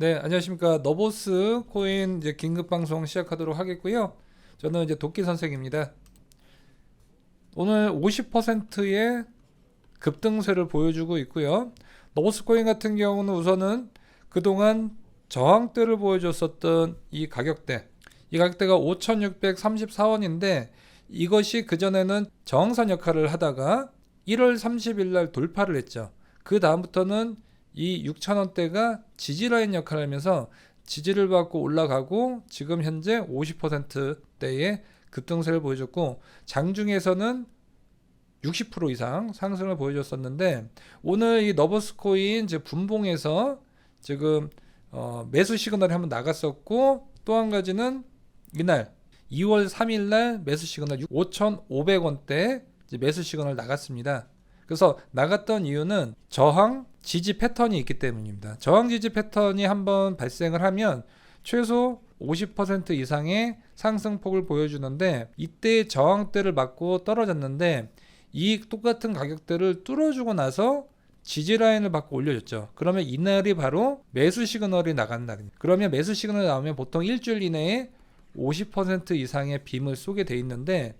네, 안녕하십니까. 너보스 코인 이제 긴급 방송 시작하도록 하겠고요. 저는 이제 도끼 선생입니다. 오늘 50%의 급등세를 보여주고 있고요. 너보스 코인 같은 경우는 우선은 그동안 저항대를 보여줬었던 이 가격대가 5,634원인데 이것이 그전에는 저항선 역할을 하다가 1월 30일 날 돌파를 했죠. 그 다음부터는 이 6,000원대가 지지라인 역할을 하면서 지지를 받고 올라가고 지금 현재 50%대의 급등세를 보여줬고 장중에서는 60% 이상 상승을 보여줬었는데 오늘 이 너버스코인 분봉에서 지금 매수 시그널이 한번 나갔었고 또 한 가지는 이날 2월 3일 날 매수 시그널 5,500원대 매수 시그널 나갔습니다. 그래서 나갔던 이유는 저항 지지 패턴이 있기 때문입니다. 저항 지지 패턴이 한번 발생을 하면 최소 50% 이상의 상승폭을 보여주는데 이때 저항대를 맞고 떨어졌는데 이 똑같은 가격대를 뚫어주고 나서 지지라인을 받고 올려줬죠. 그러면 이날이 바로 매수 시그널이 나간 날입니다. 그러면 매수 시그널이 나오면 보통 일주일 이내에 50% 이상의 빔을 쏘게 돼 있는데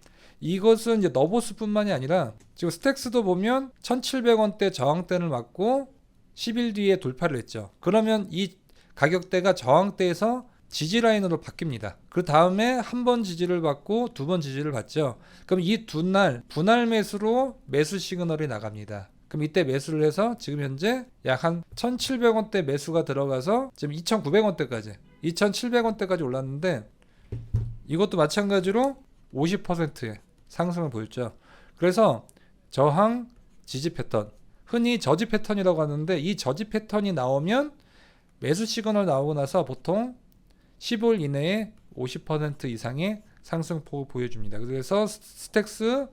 이것은 이제 너보스뿐만이 아니라 지금 스택스도 보면 1,700원대 저항대를 맞고 10일 뒤에 돌파를 했죠. 그러면 이 가격대가 저항대에서 지지라인으로 바뀝니다. 그 다음에 한 번 지지를 받고 두 번 지지를 받죠. 그럼 이 두 날 분할 매수로 매수 시그널이 나갑니다. 그럼 이때 매수를 해서 지금 현재 약 한 1,700원대 매수가 들어가서 지금 2,700원대까지 올랐는데 이것도 마찬가지로 50%의 상승을 보였죠. 그래서 저항 지지 패턴, 흔히 저지 패턴이라고 하는데 이 저지 패턴이 나오면 매수 시그널 나오고 나서 보통 15일 이내에 50% 이상의 상승폭을 보여줍니다. 그래서 스택스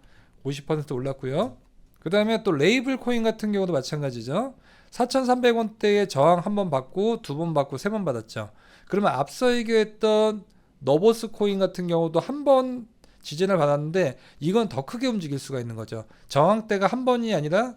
50% 올랐고요. 그 다음에 또 레이블 코인 같은 경우도 마찬가지죠. 4,300원대의 저항 한 번 받고 두 번 받고 세 번 받았죠. 그러면 앞서 얘기했던 너보스 코인 같은 경우도 한 번 지진을 받았는데 이건 더 크게 움직일 수가 있는 거죠. 저항대가 한 번이 아니라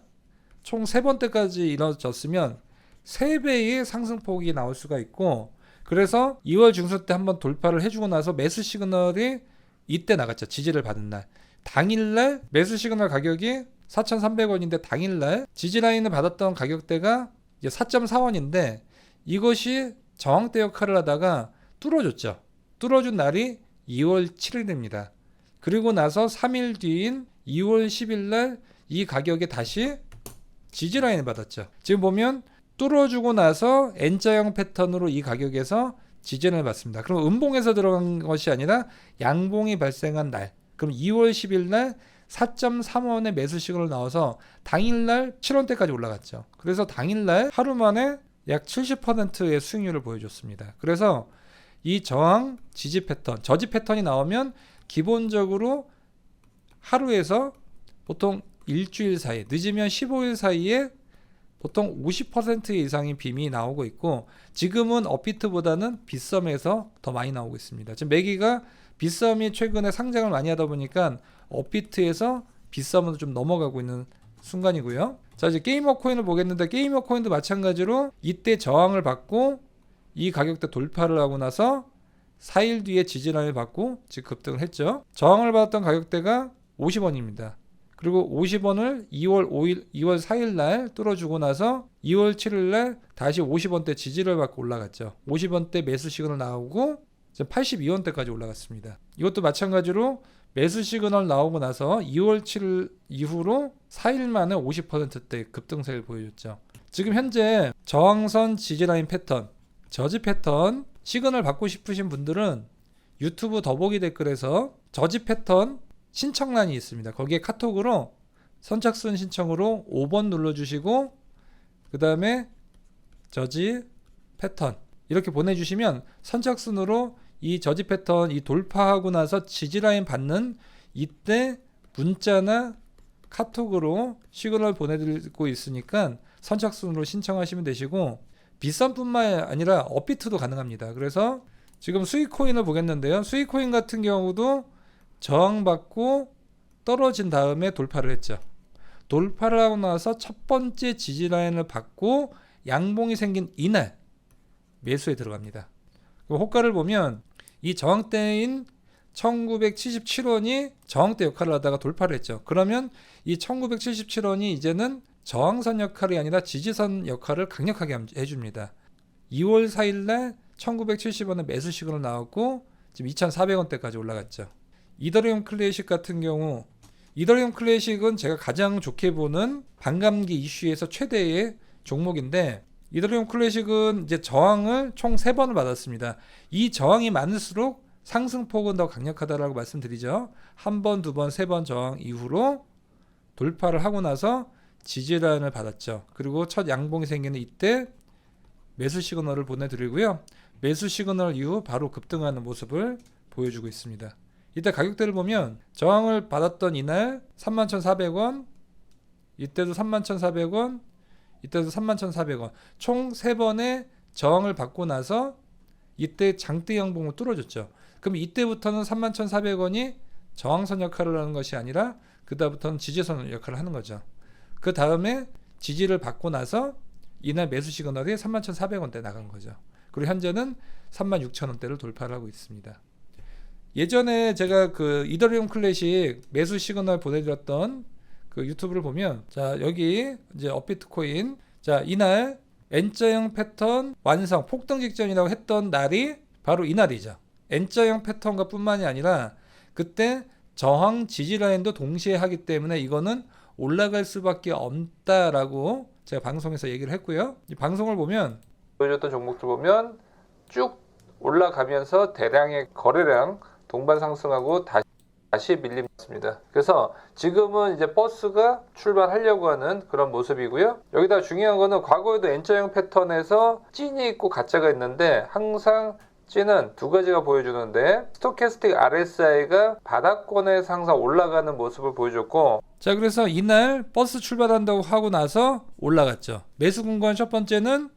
총 세 번대까지 이루어졌으면 3배의 상승폭이 나올 수가 있고 그래서 2월 중순 때 한번 돌파를 해주고 나서 매수 시그널이 이때 나갔죠. 지지를 받은 날. 당일날 매수 시그널 가격이 4,300원인데 당일날 지지라인을 받았던 가격대가 이제 4.4원인데 이것이 저항대 역할을 하다가 뚫어줬죠. 뚫어준 날이 2월 7일입니다. 그리고 나서 3일 뒤인 2월 10일 날 이 가격에 다시 지지라인을 받았죠. 지금 보면 뚫어주고 나서 N자형 패턴으로 이 가격에서 지지를 받습니다. 그럼 음봉에서 들어간 것이 아니라 양봉이 발생한 날. 그럼 2월 10일 날 4.3원의 매수 시그널 나와서 당일날 7원대까지 올라갔죠. 그래서 당일날 하루 만에 약 70%의 수익률을 보여줬습니다. 그래서 이 저항 지지 패턴, 저지 패턴이 나오면 기본적으로 하루에서 보통 일주일 사이, 늦으면 15일 사이에 보통 50% 이상의 빔이 나오고 있고 지금은 업비트보다는 빗썸에서 더 많이 나오고 있습니다. 지금 매기가 빗썸이 최근에 상장을 많이 하다 보니까 업비트에서 빗썸으로 좀 넘어가고 있는 순간이고요. 자, 이제 게이머 코인을 보겠는데 게이머 코인도 마찬가지로 이때 저항을 받고 이 가격대 돌파를 하고 나서 4일 뒤에 지지라인을 받고 지금 급등을 했죠. 저항을 받았던 가격대가 50원입니다. 그리고 50원을 2월 4일 날 뚫어주고 나서 2월 7일 날 다시 50원대 지지를 받고 올라갔죠. 50원대 매수 시그널 나오고 82원대까지 올라갔습니다. 이것도 마찬가지로 매수 시그널 나오고 나서 2월 7일 이후로 4일 만에 50%대 급등세를 보여줬죠. 지금 현재 저항선 지지라인 패턴, 저지 패턴 시그널 받고 싶으신 분들은 유튜브 더보기 댓글에서 저지 패턴 신청란이 있습니다. 거기에 카톡으로 선착순 신청으로 5번 눌러주시고 그 다음에 저지 패턴 이렇게 보내주시면 선착순으로 이 저지 패턴 이 돌파하고 나서 지지라인 받는 이때 문자나 카톡으로 시그널 보내드리고 있으니까 선착순으로 신청하시면 되시고 빗썸뿐만 아니라 업비트도 가능합니다. 그래서 지금 수익코인을 보겠는데요. 수익코인 같은 경우도 저항받고 떨어진 다음에 돌파를 했죠. 돌파를 하고 나서 첫 번째 지지라인을 받고 양봉이 생긴 이날 매수에 들어갑니다. 그 호가를 보면 이 저항대인 1977원이 저항대 역할을 하다가 돌파를 했죠. 그러면 이 1977원이 이제는 저항선 역할이 아니라 지지선 역할을 강력하게 해줍니다. 2월 4일날 1970원에 매수 시그널 나왔고 지금 2,400원대까지 올라갔죠. 이더리움 클래식 같은 경우, 이더리움 클래식은 제가 가장 좋게 보는 반감기 이슈에서 최대의 종목인데, 이더리움 클래식은 이제 저항을 총 3번을 받았습니다. 이 저항이 많을수록 상승폭은 더 강력하다라고 말씀드리죠. 한 번, 두 번, 세 번 저항 이후로 돌파를 하고 나서 지지라인을 받았죠. 그리고 첫 양봉이 생기는 이때 매수 시그널을 보내드리고요. 매수 시그널 이후 바로 급등하는 모습을 보여주고 있습니다. 이때 가격대를 보면 저항을 받았던 이날 31,400원, 이때도 31,400원, 이때도 31,400원, 총 3번의 저항을 받고 나서 이때 장대 양봉을 뚫어줬죠. 그럼 이때부터는 31,400원이 저항선 역할을 하는 것이 아니라 그 다음부터는 지지선 역할을 하는 거죠. 그 다음에 지지를 받고 나서 이날 매수 시그널이 31,400원대 나간 거죠. 그리고 현재는 36,000원대를 돌파를 하고 있습니다. 예전에 제가 그 이더리움 클래식 매수 시그널 보내드렸던 그 유튜브를 보면, 자 여기 이제 업비트코인, 자 이날 N자형 패턴 완성 폭등 직전이라고 했던 날이 바로 이날이죠. N자형 패턴과 뿐만이 아니라 그때 저항 지지 라인도 동시에 하기 때문에 이거는 올라갈 수밖에 없다라고 제가 방송에서 얘기를 했고요. 이 방송을 보면 보여줬던 종목들 보면 쭉 올라가면서 대량의 거래량 동반 상승하고 다시 밀림났습니다. 그래서 지금은 이제 버스가 출발하려고 하는 그런 모습이고요. 여기다 중요한 거는 과거에도 N자형 패턴에서 찐이 있고 가짜가 있는데 항상 찐은 두 가지가 보여주는데, 스토캐스틱 RSI가 바닥권에서 항상 올라가는 모습을 보여줬고, 자 그래서 이날 버스 출발한다고 하고 나서 올라갔죠. 매수 공간 첫 번째는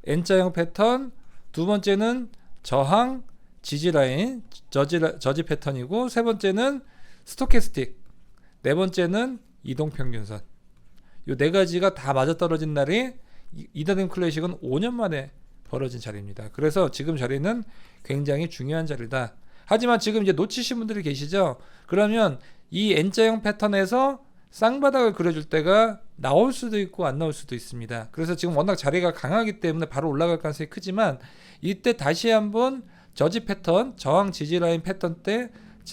N자형 패턴, 두 번째는 저항 지지라인 저지 패턴이고, 세 번째는 스토캐스틱, 네 번째는 이동평균선. 이 네 가지가 다 맞아떨어진 날이 이더리움 클래식은 5년 만에 벌어진 자리입니다. 그래서 지금 자리는 굉장히 중요한 자리다. 하지만 지금 이제 놓치신 분들이 계시죠. 그러면 이 N자형 패턴에서 쌍바닥을 그려줄 때가 나올 수도 있고 안 나올 수도 있습니다. 그래서 지금 워낙 자리가 강하기 때문에 바로 올라갈 가능성이 크지만, 이때 다시 한번 저지 패턴, 저항 지지 라인 패턴 때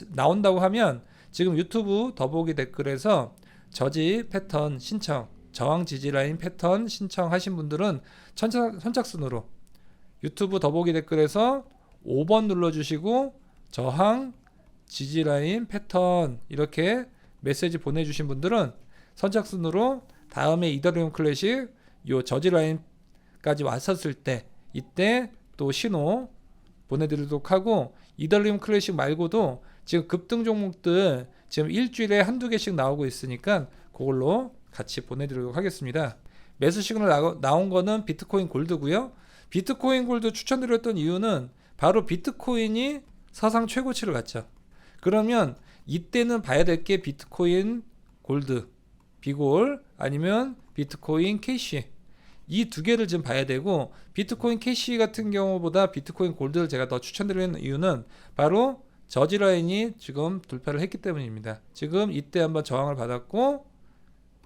나온다고 하면 지금 유튜브 더보기 댓글에서 저지 패턴 신청, 저항 지지 라인 패턴 신청하신 분들은 선착순으로 유튜브 더보기 댓글에서 5번 눌러주시고 저항 지지 라인 패턴 이렇게 메시지 보내주신 분들은 선착순으로 다음에 이더리움 클래식 요 저지 라인까지 왔었을 때 이때 또 신호 보내드리도록 하고, 이더리움 클래식 말고도 지금 급등 종목들 지금 일주일에 한두 개씩 나오고 있으니까 그걸로 같이 보내드리도록 하겠습니다. 매수 시그널 나온 거는 비트코인 골드고요. 비트코인 골드 추천드렸던 이유는 바로 비트코인이 사상 최고치를 갔죠. 그러면 이때는 봐야 될 게 비트코인 골드 비골 아니면 비트코인 캐시, 이 두 개를 지금 봐야 되고, 비트코인 캐시 같은 경우보다 비트코인 골드를 제가 더 추천드리는 이유는 바로 저지 라인이 지금 돌파를 했기 때문입니다. 지금 이때 한번 저항을 받았고,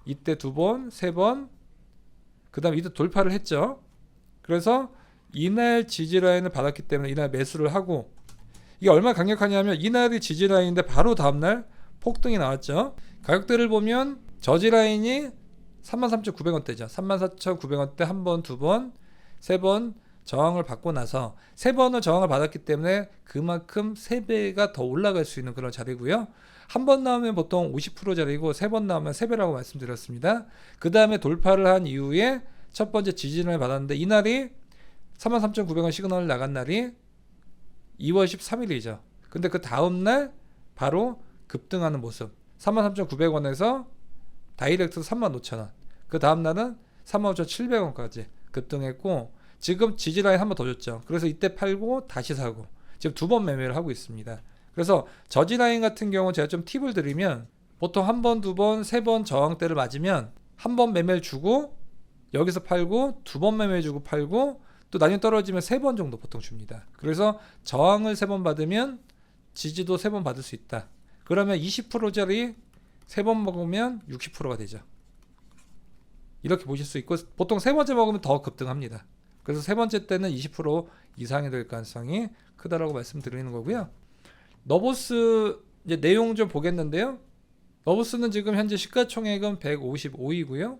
이때 두 번, 세 번, 그 다음 이때 돌파를 했죠. 그래서 이날 지지 라인을 받았기 때문에 이날 매수를 하고, 이게 얼마나 강력하냐면 이날이 지지 라인인데 바로 다음날 폭등이 나왔죠. 가격대를 보면 저지 라인이 33,900원대죠. 34,900원대 한 번, 두 번, 세 번 저항을 받고 나서 세 번을 저항을 받았기 때문에 그만큼 3배가 더 올라갈 수 있는 그런 자리고요. 한 번 나오면 보통 50%짜리고 세 번 나오면 3배라고 말씀드렸습니다. 그 다음에 돌파를 한 이후에 첫 번째 지지를 받았는데, 이날이 33,900원 시그널 나간 날이 2월 13일이죠. 근데 그 다음날 바로 급등하는 모습, 33,900원에서 다이렉트 35,000원, 그 다음날은 35,700원까지 급등했고, 지금 지지라인 한 번 더 줬죠. 그래서 이때 팔고 다시 사고 지금 두 번 매매를 하고 있습니다. 그래서 저지라인 같은 경우 제가 좀 팁을 드리면, 보통 한 번, 두 번, 세 번 저항대를 맞으면 한 번 매매를 주고 여기서 팔고, 두 번 매매 주고 팔고, 또 나중에 떨어지면 3번 정도 보통 줍니다. 그래서 저항을 3번 받으면 지지도 3번 받을 수 있다. 그러면 20%짜리 3번 먹으면 60%가 되죠. 이렇게 보실 수 있고 보통 3번째 먹으면 더 급등합니다. 그래서 3번째 때는 20% 이상이 될 가능성이 크다라고 말씀드리는 거고요. 너보스 이제 내용 좀 보겠는데요. 너보스는 지금 현재 시가총액은 155이고요.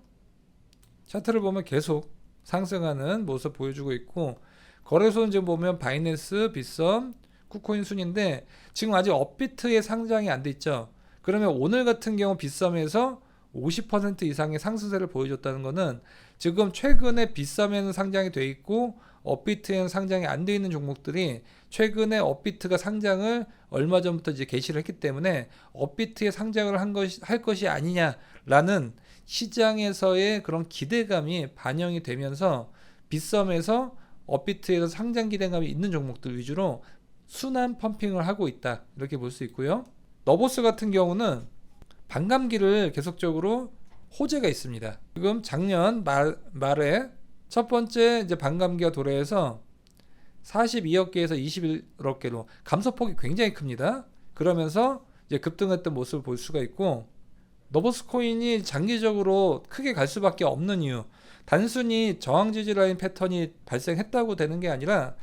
차트를 보면 계속 상승하는 모습 보여주고 있고 거래소는 지금 보면 바이낸스, 빗썸, 쿠코인 순인데 지금 아직 업비트에 상장이 안 돼 있죠. 그러면 오늘 같은 경우 빗썸에서 50% 이상의 상승세를 보여줬다는 것은 지금 최근에 빗썸에는 상장이 돼 있고 업비트에는 상장이 안 돼 있는 종목들이 최근에 업비트가 상장을 얼마 전부터 이제 개시를 했기 때문에 업비트에 상장을 할 것이 아니냐라는 시장에서의 그런 기대감이 반영이 되면서 빗썸에서 업비트에서 상장 기대감이 있는 종목들 위주로 순환 펌핑을 하고 있다. 이렇게 볼 수 있고요. 너보스 같은 경우는 반감기를 계속적으로 호재가 있습니다. 지금 작년 말에 첫 번째 이제 반감기가 도래해서 42억 개에서 21억 개로 감소폭이 굉장히 큽니다. 그러면서 이제 급등했던 모습을 볼 수가 있고 너보스 코인이 장기적으로 크게 갈 수밖에 없는 이유 단순히 저항 지지 라인 패턴이 발생했다고 되는 게 아니라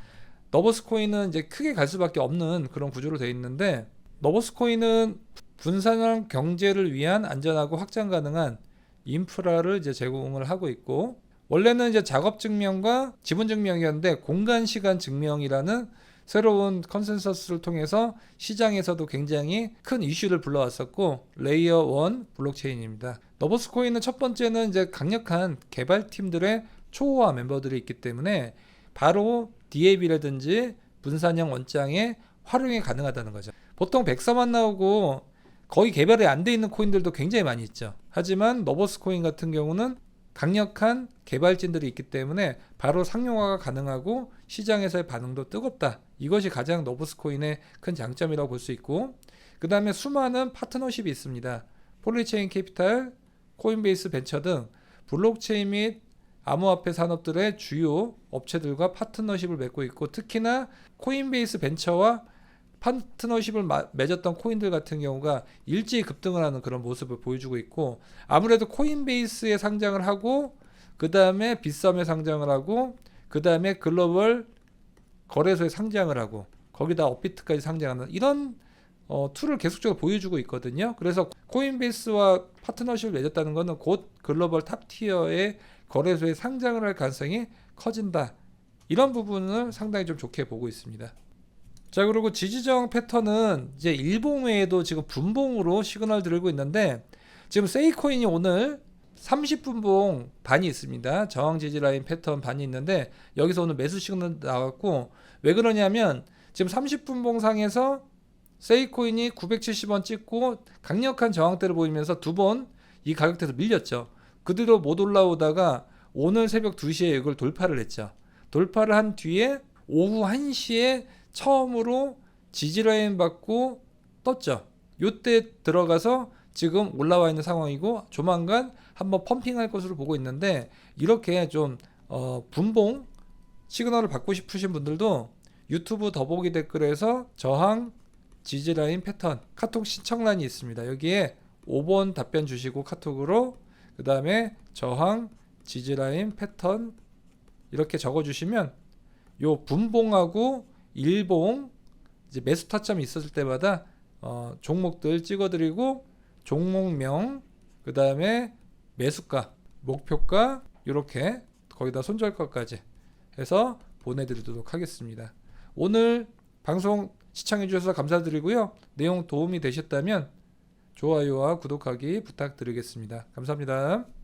너보스 코인은 이제 크게 갈 수밖에 없는 그런 구조로 되어 있는데 너보스 코인은 분산형 경제를 위한 안전하고 확장 가능한 인프라를 이제 제공을 하고 있고 원래는 이제 작업 증명과 지분 증명이었는데 공간 시간 증명이라는 새로운 컨센서스를 통해서 시장에서도 굉장히 큰 이슈를 불러왔었고 레이어 1 블록체인입니다. 너보스 코인은 첫 번째는 이제 강력한 개발팀들의 초호화 멤버들이 있기 때문에 바로 DAB라든지 분산형 원장에 활용이 가능하다는 거죠. 보통 백서만 나오고 거의 개발이 안 돼 있는 코인들도 굉장히 많이 있죠. 하지만 너보스 코인 같은 경우는 강력한 개발진들이 있기 때문에 바로 상용화가 가능하고 시장에서의 반응도 뜨겁다. 이것이 가장 너보스 코인의 큰 장점이라고 볼 수 있고 그 다음에 수많은 파트너십이 있습니다. 폴리체인 캐피탈, 코인베이스 벤처 등 블록체인 및 암호화폐 산업들의 주요 업체들과 파트너십을 맺고 있고 특히나 코인베이스 벤처와 파트너십을 맺었던 코인들 같은 경우가 일제히 급등을 하는 그런 모습을 보여주고 있고 아무래도 코인베이스에 상장을 하고 그 다음에 빗썸에 상장을 하고 그 다음에 글로벌 거래소에 상장을 하고 거기다 업비트까지 상장하는 이런 툴을 계속적으로 보여주고 있거든요. 그래서 코인베이스와 파트너십을 맺었다는 것은 곧 글로벌 탑티어의 거래소에 상장을 할 가능성이 커진다. 이런 부분을 상당히 좀 좋게 보고 있습니다. 자 그리고 지지저항 패턴은 이제 일봉 외에도 지금 분봉으로 시그널 들고 있는데 지금 세이코인이 오늘 30분봉 반이 있습니다. 저항 지지 라인 패턴 반이 있는데 여기서 오늘 매수 시그널 나왔고 왜 그러냐면 지금 30분봉 상에서 세이코인이 970원 찍고 강력한 저항대를 보이면서 두 번 이 가격대에서 밀렸죠. 그대로 못 올라오다가 오늘 새벽 2시에 이걸 돌파를 했죠. 돌파를 한 뒤에 오후 1시에 처음으로 지지라인 받고 떴죠. 요때 들어가서 지금 올라와 있는 상황이고 조만간 한번 펌핑할 것으로 보고 있는데 이렇게 좀 분봉 시그널을 받고 싶으신 분들도 유튜브 더보기 댓글에서 저항 지지라인 패턴 카톡 신청란이 있습니다. 여기에 5번 답변 주시고 카톡으로 그 다음에 저항 지지라인 패턴 이렇게 적어주시면 요 분봉하고 일봉 이제 매수 타점이 있었을 때마다 종목들 찍어드리고 종목명 그 다음에 매수가 목표가 이렇게 거기다 손절가까지 해서 보내드리도록 하겠습니다. 오늘 방송 시청해주셔서 감사드리고요. 내용 도움이 되셨다면 좋아요와 구독하기 부탁드리겠습니다. 감사합니다.